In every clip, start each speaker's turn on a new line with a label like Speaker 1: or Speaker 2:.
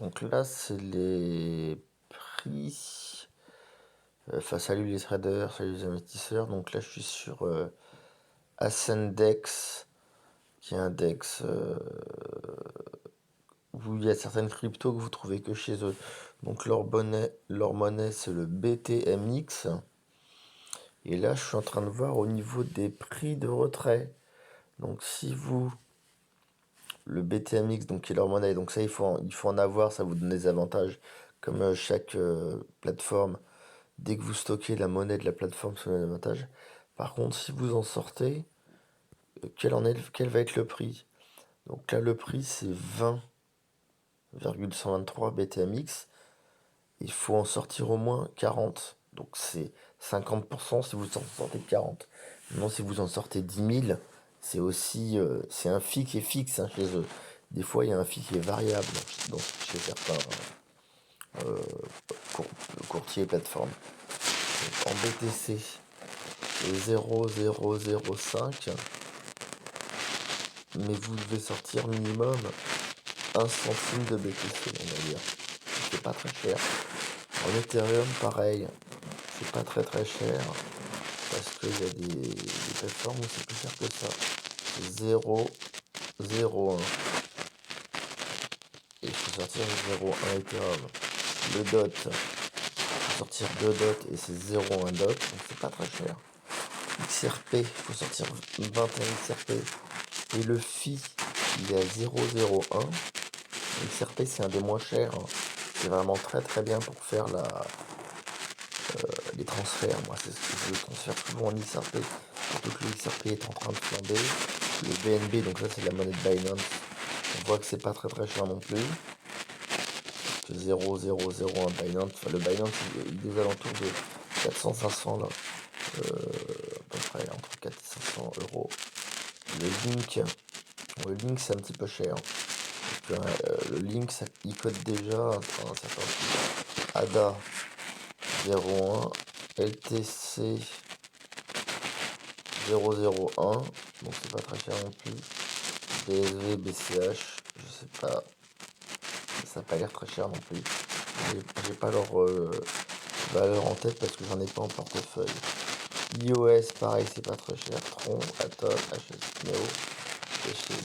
Speaker 1: Donc là, c'est les prix. Enfin, salut les traders, salut les investisseurs. Donc là, je suis sur Ascendex, qui est un DEX où il y a certaines cryptos que vous trouvez que chez eux. Donc leur monnaie c'est le BTMX. Et là, je suis en train de voir au niveau des prix de retrait. Donc si vous, le BTMX, donc qui est leur monnaie, donc ça il faut en avoir, ça vous donne des avantages. Comme chaque plateforme, dès que vous stockez la monnaie de la plateforme, ça donne des avantages. Par contre, si vous en sortez, quel va être le prix? Donc là, le prix c'est 20,123 BTMX. Il faut en sortir au moins 40. Donc c'est 50% si vous en sortez 40. Non, si vous en sortez 10 000, c'est aussi c'est un fee qui est fixe chez eux. Des fois, il y a un fee qui est variable chez certains euh, cour- courtiers et plateformes. Donc, en BTC, c'est 0,005, mais vous devez sortir minimum 1 centime de BTC, on va dire. C'est pas très cher. En Ethereum, pareil, c'est pas très très cher. Parce qu'il y a des plateformes où c'est plus cher que ça. 0,01. Et il faut sortir 0,1 Ethereum. Le DOT, il faut sortir 2 DOT et c'est 0,1 DOT, donc c'est pas très cher. XRP, il faut sortir 21 XRP. Et le FI, il est à 0,01. XRP, c'est un des moins chers. C'est vraiment très très bien pour faire les transferts. Moi, c'est ce que je transfère souvent en XRP. Surtout que le XRP est en train de flamber. Le BNB, donc ça c'est la monnaie de Binance. On voit que c'est pas très très cher non plus. Que 0,001 Binance. Enfin, le Binance il est aux alentours de 400-500 là. À peu près entre 4 et 500 euros. Le Link c'est un petit peu cher. Donc, le Link ça, il code déjà un certain prix. ADA 0,1. LTC 0,01. Donc c'est pas très cher non plus. BSV, BCH, je sais pas. Ça n'a pas l'air très cher non plus. J'ai pas leur valeur en tête parce que j'en ai pas en portefeuille. iOS, pareil, c'est pas très cher. Tron, Atom, HS Neo, et chez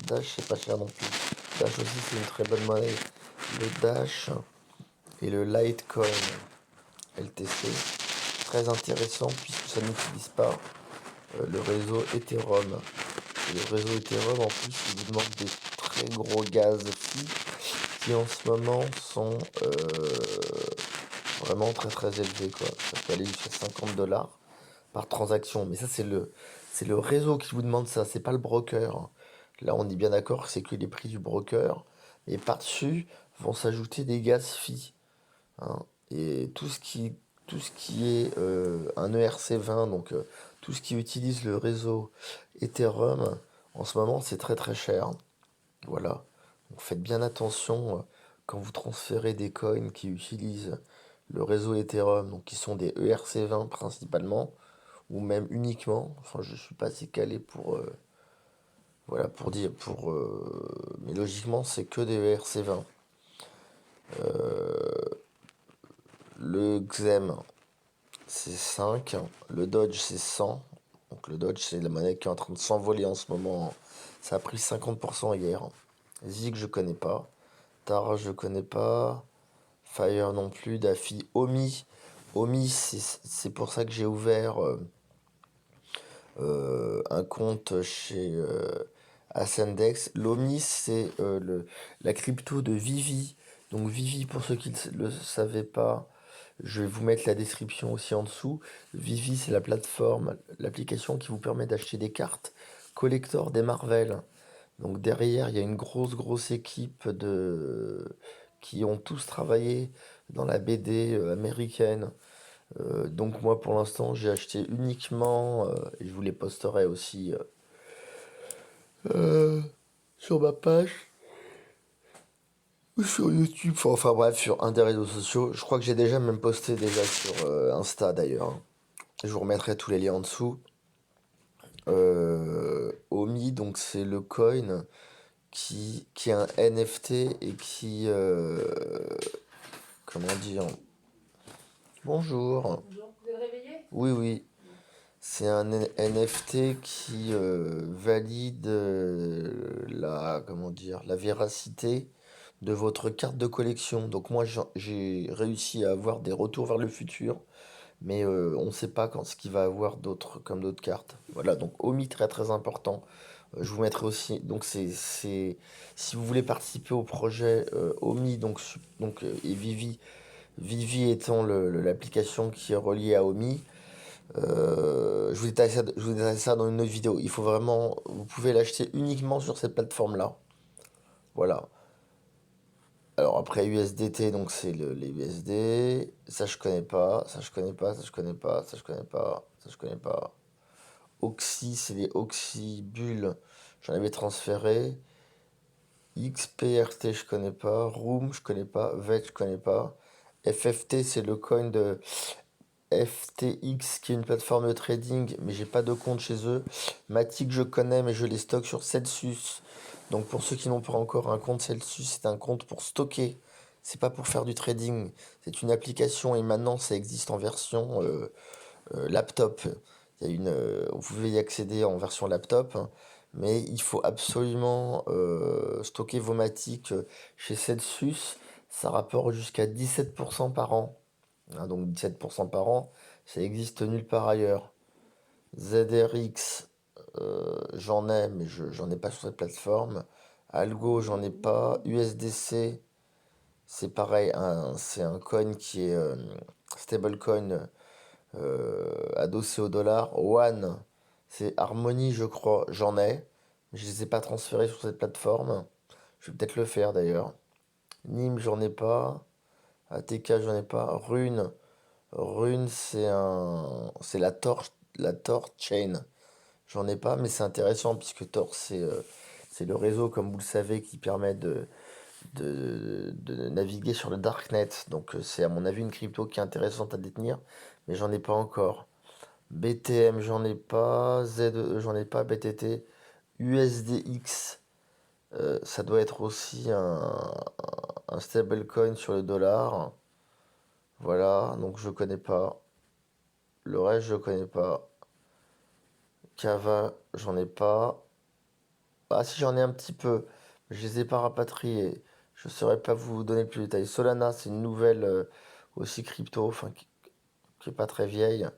Speaker 1: Dash, c'est pas cher non plus. Dash aussi, c'est une très bonne monnaie. Le Dash et le Litecoin LTC, très intéressant puisque ça n'utilise pas le réseau Ethereum. Et le réseau Ethereum, en plus, il vous demande des très gros gaz fees qui en ce moment sont vraiment très très élevés, quoi. Ça peut aller jusqu'à 50 $ par transaction. Mais ça, c'est le réseau qui vous demande ça, c'est pas le broker. Là, on est bien d'accord que c'est que les prix du broker. Et par-dessus vont s'ajouter des gaz fees, hein. Et tout ce qui est un ERC20, donc tout ce qui utilise le réseau Ethereum, en ce moment, c'est très très cher. Voilà. Donc faites bien attention quand vous transférez des coins qui utilisent le réseau Ethereum, donc qui sont des ERC20 principalement, ou même uniquement. Enfin, je suis pas assez calé pour voilà pour dire mais logiquement c'est que des ERC20. Le XEM c'est 5, le Dodge c'est 100. Donc le Dodge c'est la monnaie qui est en train de s'envoler en ce moment. Ça a pris 50% hier. Zig je connais pas. Tara je connais pas. Fire non plus, Daffy, Omi. Omi, c'est pour ça que j'ai ouvert un compte chez Ascendex. L'Omi, c'est la crypto de Vivi. Donc Vivi, pour ceux qui ne le savaient pas, je vais vous mettre la description aussi en dessous. Vivi, c'est la plateforme, l'application qui vous permet d'acheter des cartes collector des Marvel. Donc derrière, il y a une grosse équipe qui ont tous travaillé dans la BD américaine. Donc moi pour l'instant j'ai acheté uniquement, et je vous les posterai aussi euh, sur ma page ou sur YouTube, enfin bref sur un des réseaux sociaux. Je crois que j'ai déjà même posté déjà sur Insta d'ailleurs. Je vous remettrai tous les liens en dessous. Omi, donc c'est le coin qui qui est un NFT et qui, comment dire, bonjour.
Speaker 2: Bonjour, vous êtes réveillé?
Speaker 1: Oui, oui. C'est un NFT qui valide comment dire, la véracité de votre carte de collection. Donc moi, j'ai réussi à avoir des retours vers le futur, mais on ne sait pas quand ce qu'il va avoir d'autres comme d'autres cartes. Voilà, donc OMI très très important. Je vous mettrai aussi. Donc si vous voulez participer au projet OMI, et Vivi étant l'application qui est reliée à OMI. Je vous détaille ça dans une autre vidéo. Il faut vraiment, vous pouvez l'acheter uniquement sur cette plateforme-là. Voilà. Alors après USDT, donc c'est les USD. Ça je connais pas, ça je connais pas, ça je connais pas, ça je connais pas, ça je connais pas. Oxy, c'est les Oxy Bulls. J'en avais transféré. XPRT, je connais pas. Room, je connais pas. VET, je connais pas. FFT, c'est le coin de FTX, qui est une plateforme de trading, mais j'ai pas de compte chez eux. Matic, je connais, mais je les stocke sur Celsius. Donc pour ceux qui n'ont pas encore un compte Celsius, c'est un compte pour stocker. C'est pas pour faire du trading. C'est une application et maintenant ça existe en version laptop. Vous pouvez y accéder en version laptop, hein, mais il faut absolument stocker vos Matic chez Celsius. Ça rapporte jusqu'à 17% par an. Hein, donc 17% par an, ça existe nulle part ailleurs. ZRX, j'en ai, mais j'en ai pas sur cette plateforme. Algo, j'en ai pas. USDC, c'est pareil, c'est un coin qui est stablecoin adossé au dollar. One, c'est Harmony, je crois, j'en ai. Mais je les ai pas transférés sur cette plateforme. Je vais peut-être le faire d'ailleurs. NIM, j'en ai pas. ATK, j'en ai pas. Rune, c'est la Tor Chain. J'en ai pas, mais c'est intéressant puisque Tor, c'est le réseau, comme vous le savez, qui permet de naviguer sur le Darknet. Donc, c'est à mon avis une crypto qui est intéressante à détenir, mais j'en ai pas encore. BTM, j'en ai pas. ZE, j'en ai pas. BTT, USDX, ça doit être aussi un stablecoin sur le dollar. Voilà, donc je connais pas. Le reste, je connais pas. Kava, j'en ai pas. Ah si, j'en ai un petit peu. Je les ai pas rapatriés. Je saurais pas vous donner plus de détails. Solana, c'est une nouvelle aussi crypto, enfin qui est pas très vieille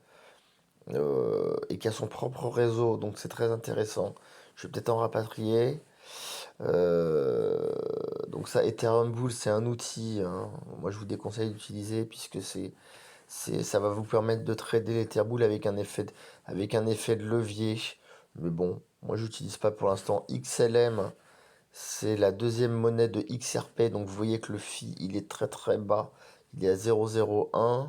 Speaker 1: et qui a son propre réseau, donc c'est très intéressant. Je vais peut-être en rapatrier. Euh, donc ça, Ethereum Bull, c'est un outil, hein. Moi, je vous déconseille d'utiliser puisque ça va vous permettre de trader l'Ether Bull avec un effet de levier. Mais bon, moi, j'utilise pas pour l'instant. XLM, c'est la deuxième monnaie de XRP. Donc, vous voyez que le fee, il est très très bas. Il est à 0,01.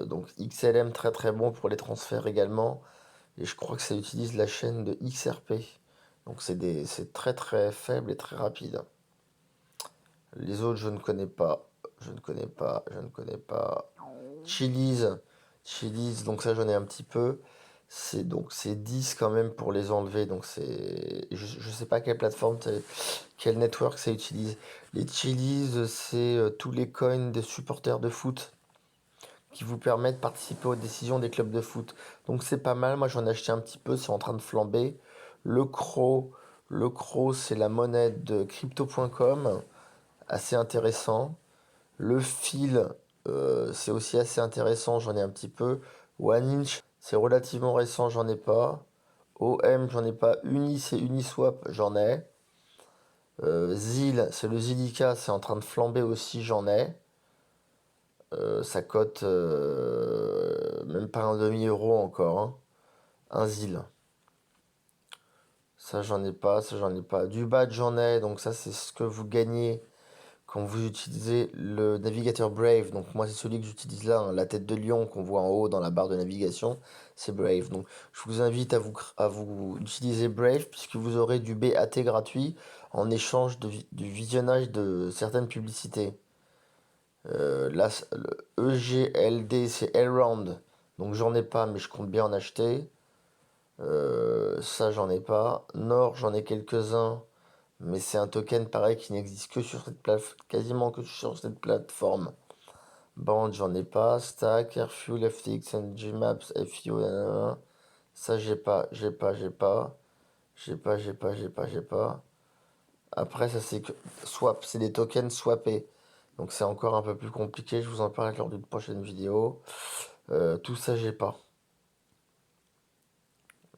Speaker 1: Donc, XLM, très très bon pour les transferts également. Et je crois que ça utilise la chaîne de XRP. Donc, c'est très très faible et très rapide. Les autres, je ne connais pas. Je ne connais pas. Je ne connais pas. Chili's. Chili's, donc ça, j'en ai un petit peu. C'est 10 quand même pour les enlever. Donc, je sais pas quelle plateforme, quel network ça utilise. Les Chili's, c'est tous les coins des supporters de foot qui vous permettent de participer aux décisions des clubs de foot. Donc, c'est pas mal. Moi, j'en ai acheté un petit peu. C'est en train de flamber. Le Crow. Le Crow, c'est la monnaie de crypto.com, assez intéressant. Le fil, c'est aussi assez intéressant, j'en ai un petit peu. One Inch, c'est relativement récent, j'en ai pas. OM, j'en ai pas. Uni, c'est Uniswap, j'en ai. Zil, c'est le Zilliqa, c'est en train de flamber aussi, j'en ai. Ça cote même pas un demi-euro encore, hein. Un Zil. Ça, j'en ai pas, ça, j'en ai pas. Du badge, j'en ai, donc ça, c'est ce que vous gagnez quand vous utilisez le navigateur Brave. Donc moi c'est celui que j'utilise là, hein, la tête de lion qu'on voit en haut dans la barre de navigation, c'est Brave. Donc je vous invite à vous utiliser Brave puisque vous aurez du BAT gratuit en échange du visionnage de certaines publicités. Là, le EGLD, c'est Elrond. Donc j'en ai pas, mais je compte bien en acheter. Ça, j'en ai pas. Nord, j'en ai quelques-uns. Mais c'est un token pareil qui n'existe que sur cette quasiment que sur cette plateforme. Band, j'en ai pas. Stack, Airfuel, FTX, Ngmaps, FIO, nanana. Ça, j'ai pas, j'ai pas, j'ai pas. J'ai pas, j'ai pas, j'ai pas, j'ai pas. Après, ça, c'est que swap, c'est des tokens swappés. Donc, c'est encore un peu plus compliqué. Je vous en parle lors d'une prochaine vidéo. Tout ça, j'ai pas.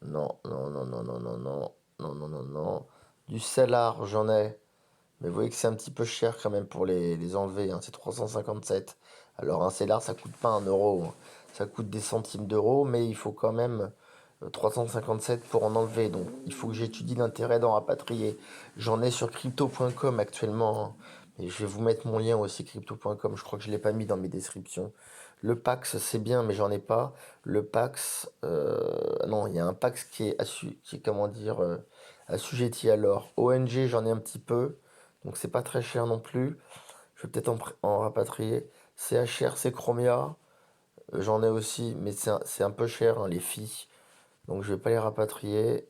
Speaker 1: Non, non, non, non, non, non, non. Non, non, non, non. Du Cellar, j'en ai. Mais vous voyez que c'est un petit peu cher quand même pour les enlever, hein. C'est 357. Alors un Cellar, ça coûte pas 1 euro, hein. Ça coûte des centimes d'euros, mais il faut quand même 357 pour en enlever. Donc il faut que j'étudie l'intérêt d'en rapatrier. J'en ai sur crypto.com actuellement, hein. Et je vais vous mettre mon lien aussi, crypto.com. Je crois que je ne l'ai pas mis dans mes descriptions. Le Pax, c'est bien, mais j'en ai pas. Le Pax, non, il y a un Pax qui est comment dire, assujetti à l'or. ONG, j'en ai un petit peu. Donc c'est pas très cher non plus. Je vais peut-être en rapatrier. CHR, c'est Chromia. J'en ai aussi, mais c'est un peu cher, hein, les filles. Donc je vais pas les rapatrier.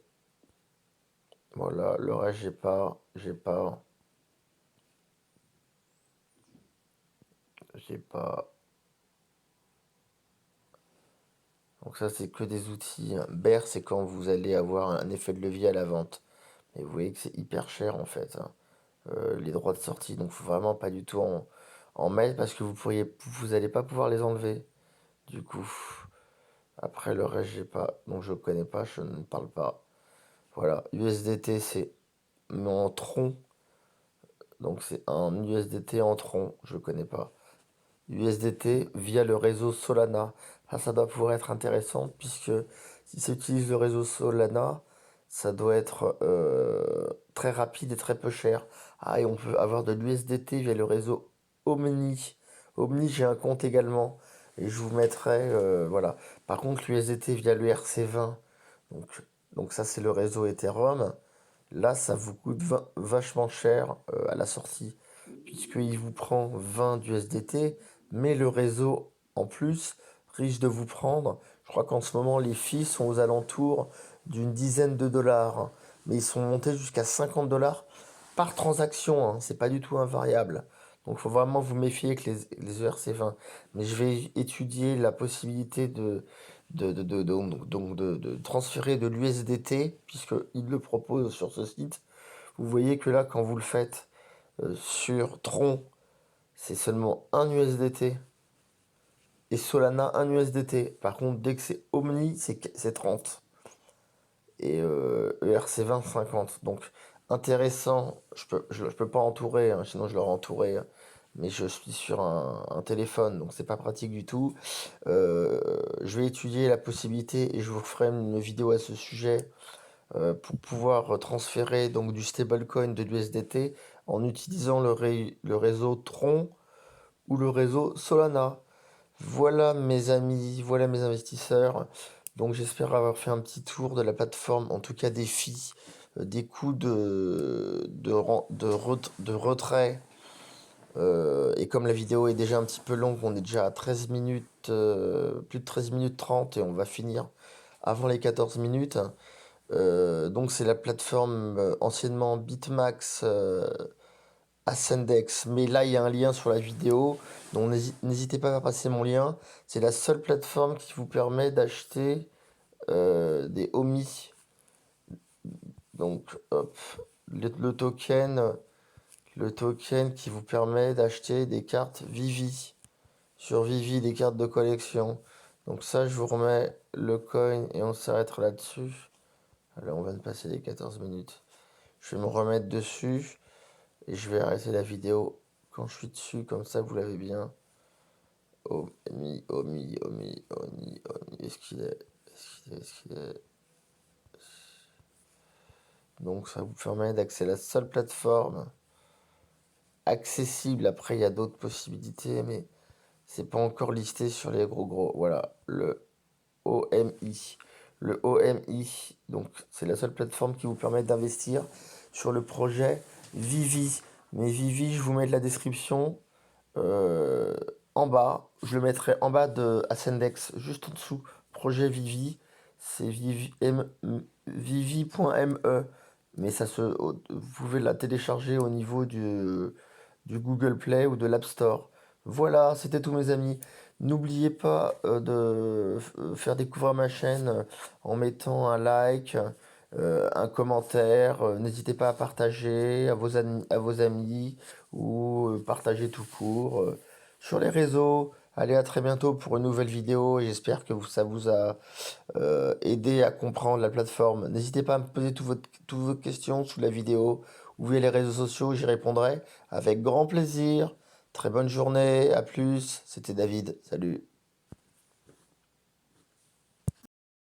Speaker 1: Voilà, le reste, j'ai pas. J'ai pas. J'ai pas. Donc ça, c'est que des outils, hein. Bear, c'est quand vous allez avoir un effet de levier à la vente. Et vous voyez que c'est hyper cher en fait, hein, les droits de sortie. Donc faut vraiment pas du tout en mettre parce que vous allez pas pouvoir les enlever. Du coup. Après, le reste, j'ai pas. Donc, je connais pas, je ne parle pas. Voilà. USDT, c'est mais en tronc. Donc, c'est un USDT en tronc. Je connais pas. USDT via le réseau Solana. Ça doit pouvoir être intéressant puisque si ça utilise le réseau Solana, ça doit être très rapide et très peu cher. Ah, et on peut avoir de l'USDT via le réseau Omni. Omni, j'ai un compte également. Et je vous mettrai, voilà. Par contre, l'USDT via le RC20, donc, donc ça c'est le réseau Ethereum. Là, ça vous coûte vachement cher à la sortie, puisqu'il vous prend 20 d'USDT, mais le réseau, en plus, risque de vous prendre. Je crois qu'en ce moment, les fees sont aux alentours d'une dizaine de dollars, hein. Mais ils sont montés jusqu'à 50 dollars par transaction, hein. C'est pas du tout invariable. Donc, il faut vraiment vous méfier avec les ERC20. Mais je vais étudier la possibilité de transférer de l'USDT, puisqu'il le propose sur ce site. Vous voyez que là, quand vous le faites sur Tron, c'est seulement 1 USDT. Et Solana, 1 USDT. Par contre, dès que c'est Omni, c'est 30. Et ERC20, 50. Donc, intéressant. Je peux pas entourer, hein, sinon je l'aurais entouré, hein. Mais je suis sur un téléphone, donc c'est pas pratique du tout. Je vais étudier la possibilité et je vous ferai une vidéo à ce sujet pour pouvoir transférer donc du stablecoin de l'USDT en utilisant le réseau Tron ou le réseau Solana. Voilà mes amis, voilà mes investisseurs. Donc j'espère avoir fait un petit tour de la plateforme, en tout cas des fees, des coûts de retrait. Et comme la vidéo est déjà un petit peu longue, on est déjà à 13 minutes, plus de 13 minutes 30 et on va finir avant les 14 minutes. Donc c'est la plateforme anciennement Bitmax Ascendex, mais là il y a un lien sur la vidéo, donc n'hésitez pas à passer mon lien. C'est la seule plateforme qui vous permet d'acheter des OMI. Donc hop, le token qui vous permet d'acheter des cartes Vivi. Sur Vivi, des cartes de collection. Donc ça, je vous remets le coin et on s'arrêtera là-dessus. Là, on vient de passer les 14 minutes. Je vais me remettre dessus et je vais arrêter la vidéo quand je suis dessus, comme ça vous l'avez bien. Omi, Omi, Omi, Omi, Omi. Est-ce qu'il est? Est-ce qu'il est? Est-ce qu'il est? Donc ça vous permet d'accéder à la seule plateforme accessible. Après, il y a d'autres possibilités, mais c'est pas encore listé sur les gros. Voilà, le OMI. Le OMI, donc c'est la seule plateforme qui vous permet d'investir sur le projet Vivi. Mais Vivi, je vous mets de la description euh, en bas. Je le mettrai en bas de Ascendex, juste en dessous. Projet Vivi, c'est vivi.me. mais vous pouvez la télécharger au niveau du Google Play ou de l'App Store. Voilà, c'était tout mes amis. N'oubliez pas de faire découvrir ma chaîne en mettant un like, un commentaire. N'hésitez pas à partager à vos amis ou partager tout court sur les réseaux. Allez, à très bientôt pour une nouvelle vidéo. J'espère que ça vous a aidé à comprendre la plateforme. N'hésitez pas à me poser toutes vos questions sous la vidéo ou via les réseaux sociaux, j'y répondrai avec grand plaisir. Très bonne journée, à plus. C'était David, salut.